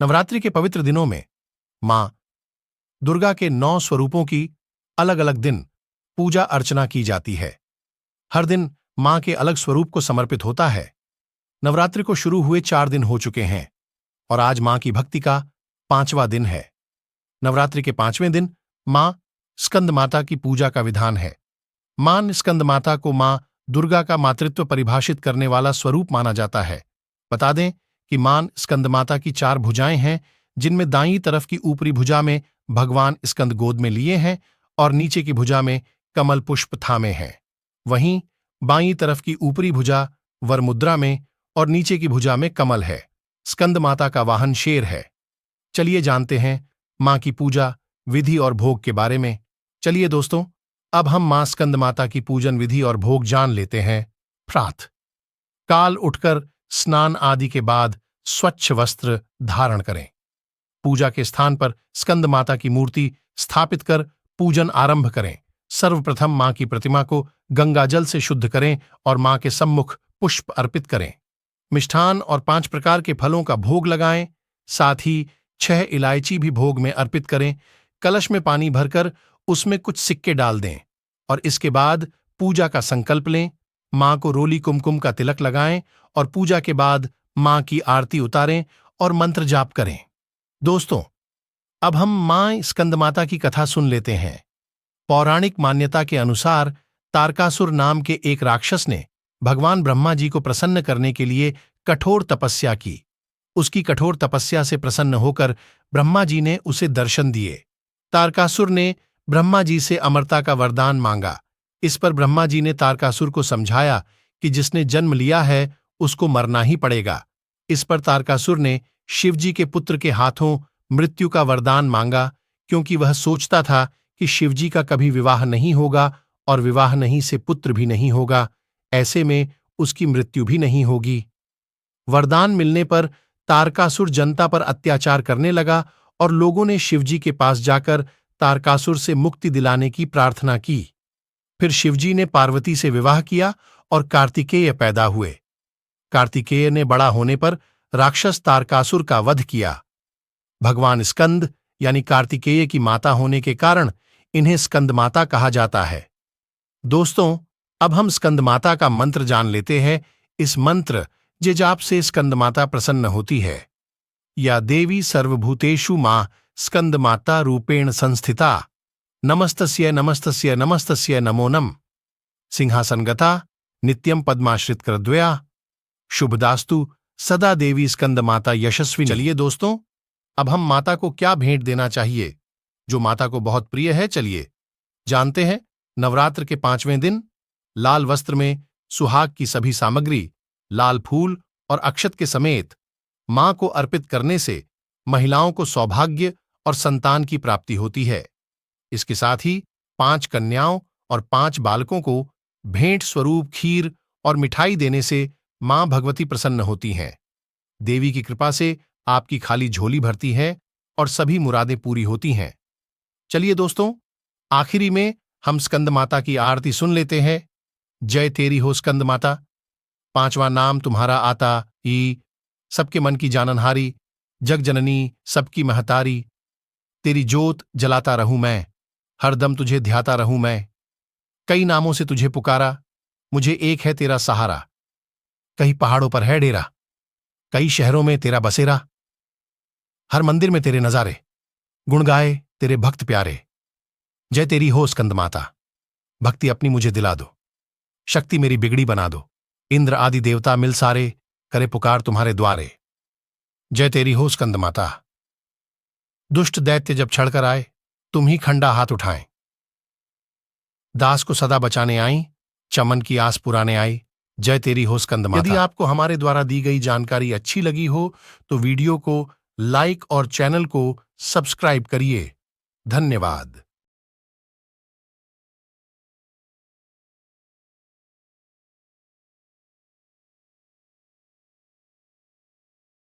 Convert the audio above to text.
नवरात्रि के पवित्र दिनों में मां दुर्गा के 9 स्वरूपों की अलग अलग दिन पूजा अर्चना की जाती है। हर दिन मां के अलग स्वरूप को समर्पित होता है। नवरात्रि को शुरू हुए 4 दिन हो चुके हैं और आज मां की भक्ति का 5वां दिन है। नवरात्रि के 5वें दिन मां स्कंद माता की पूजा का विधान है। मां स्कंद माता को मां दुर्गा का मातृत्व परिभाषित करने वाला स्वरूप माना जाता है। बता दें कि मां स्कंद माता की 4 भुजाएं हैं, जिनमें दाईं तरफ की ऊपरी भुजा में भगवान स्कंद गोद में लिए हैं और नीचे की भुजा में कमल पुष्प थामे हैं। वहीं बाईं तरफ की ऊपरी भुजा वरमुद्रा में और नीचे की भुजा में कमल है। स्कंद माता का वाहन शेर है। चलिए जानते हैं मां की पूजा विधि और भोग के बारे में। चलिए दोस्तों, अब हम मां स्कंद माता की पूजन विधि और भोग जान लेते हैं। प्रातः काल उठकर स्नान आदि के बाद स्वच्छ वस्त्र धारण करें। पूजा के स्थान पर स्कंद माता की मूर्ति स्थापित कर पूजन आरंभ करें। सर्वप्रथम मां की प्रतिमा को गंगा जल से शुद्ध करें और मां के सम्मुख पुष्प अर्पित करें। मिष्ठान और 5 प्रकार के फलों का भोग लगाएं। साथ ही 6 इलायची भी भोग में अर्पित करें। कलश में पानी भरकर उसमें कुछ सिक्के डाल दें और इसके बाद पूजा का संकल्प लें। मां को रोली कुमकुम का तिलक लगाएं और पूजा के बाद मां की आरती उतारें और मंत्र जाप करें। दोस्तों, अब हम मां स्कंदमाता की कथा सुन लेते हैं। पौराणिक मान्यता के अनुसार तारकासुर नाम के एक राक्षस ने भगवान ब्रह्मा जी को प्रसन्न करने के लिए कठोर तपस्या की। उसकी कठोर तपस्या से प्रसन्न होकर ब्रह्मा जी ने उसे दर्शन दिए। तारकासुर ने ब्रह्मा जी से अमरता का वरदान मांगा। इस पर ब्रह्मा जी ने तारकासुर को समझाया कि जिसने जन्म लिया है उसको मरना ही पड़ेगा। इस पर तारकासुर ने शिवजी के पुत्र के हाथों मृत्यु का वरदान मांगा, क्योंकि वह सोचता था कि शिवजी का कभी विवाह नहीं होगा और विवाह नहीं से पुत्र भी नहीं होगा, ऐसे में उसकी मृत्यु भी नहीं होगी। वरदान मिलने पर तारकासुर जनता पर अत्याचार करने लगा और लोगों ने शिवजी के पास जाकर तारकासुर से मुक्ति दिलाने की प्रार्थना की। फिर शिवजी ने पार्वती से विवाह किया और कार्तिकेय पैदा हुए। कार्तिकेय ने बड़ा होने पर राक्षस तारकासुर का वध किया। भगवान स्कंद यानी कार्तिकेय की माता होने के कारण इन्हें स्कंद माता कहा जाता है। दोस्तों, अब हम स्कंद माता का मंत्र जान लेते हैं। इस मंत्र जे जाप से स्कंद माता प्रसन्न होती है। या देवी सर्वभूतेषु मां स्कंद माता रूपेण संस्थिता, नमस्तस्य नमस्तस्य नमस्तस्य नमो नम। सिंहासनगता नित्यम पद्माश्रित कृद्वया, शुभदास्तु सदा देवी स्कंद माता यशस्वी। चलिए दोस्तों, अब हम माता को क्या भेंट देना चाहिए जो माता को बहुत प्रिय है, चलिए जानते हैं। नवरात्र के 5वें दिन लाल वस्त्र में सुहाग की सभी सामग्री, लाल फूल और अक्षत के समेत मां को अर्पित करने से महिलाओं को सौभाग्य और संतान की प्राप्ति होती है। इसके साथ ही 5 कन्याओं और 5 बालकों को भेंट स्वरूप खीर और मिठाई देने से मां भगवती प्रसन्न होती हैं। देवी की कृपा से आपकी खाली झोली भरती है और सभी मुरादें पूरी होती हैं। चलिए दोस्तों, आखिरी में हम स्कंद माता की आरती सुन लेते हैं। जय तेरी हो स्कंद माता, 5वां नाम तुम्हारा आता ई, सबके मन की जाननहारी, जग जननी सबकी महतारी। तेरी जोत जलाता रहूं मैं, हरदम तुझे ध्याता रहूं मैं। कई नामों से तुझे पुकारा, मुझे एक है तेरा सहारा। कई पहाड़ों पर है डेरा, कई शहरों में तेरा बसेरा। हर मंदिर में तेरे नजारे, गुण गाए तेरे भक्त प्यारे। जय तेरी हो स्कंद माता, भक्ति अपनी मुझे दिला दो, शक्ति मेरी बिगड़ी बना दो। इंद्र आदि देवता मिल सारे, करे पुकार तुम्हारे द्वारे। जय तेरी हो स्कंद माता, दुष्ट दैत्य जब छड़कर आए, तुम ही खंडा हाथ उठाएं। दास को सदा बचाने आई, चमन की आस पुराने आई। जय तेरी हो स्कंद माता। यदि आपको हमारे द्वारा दी गई जानकारी अच्छी लगी हो तो वीडियो को लाइक और चैनल को सब्सक्राइब करिए। धन्यवाद।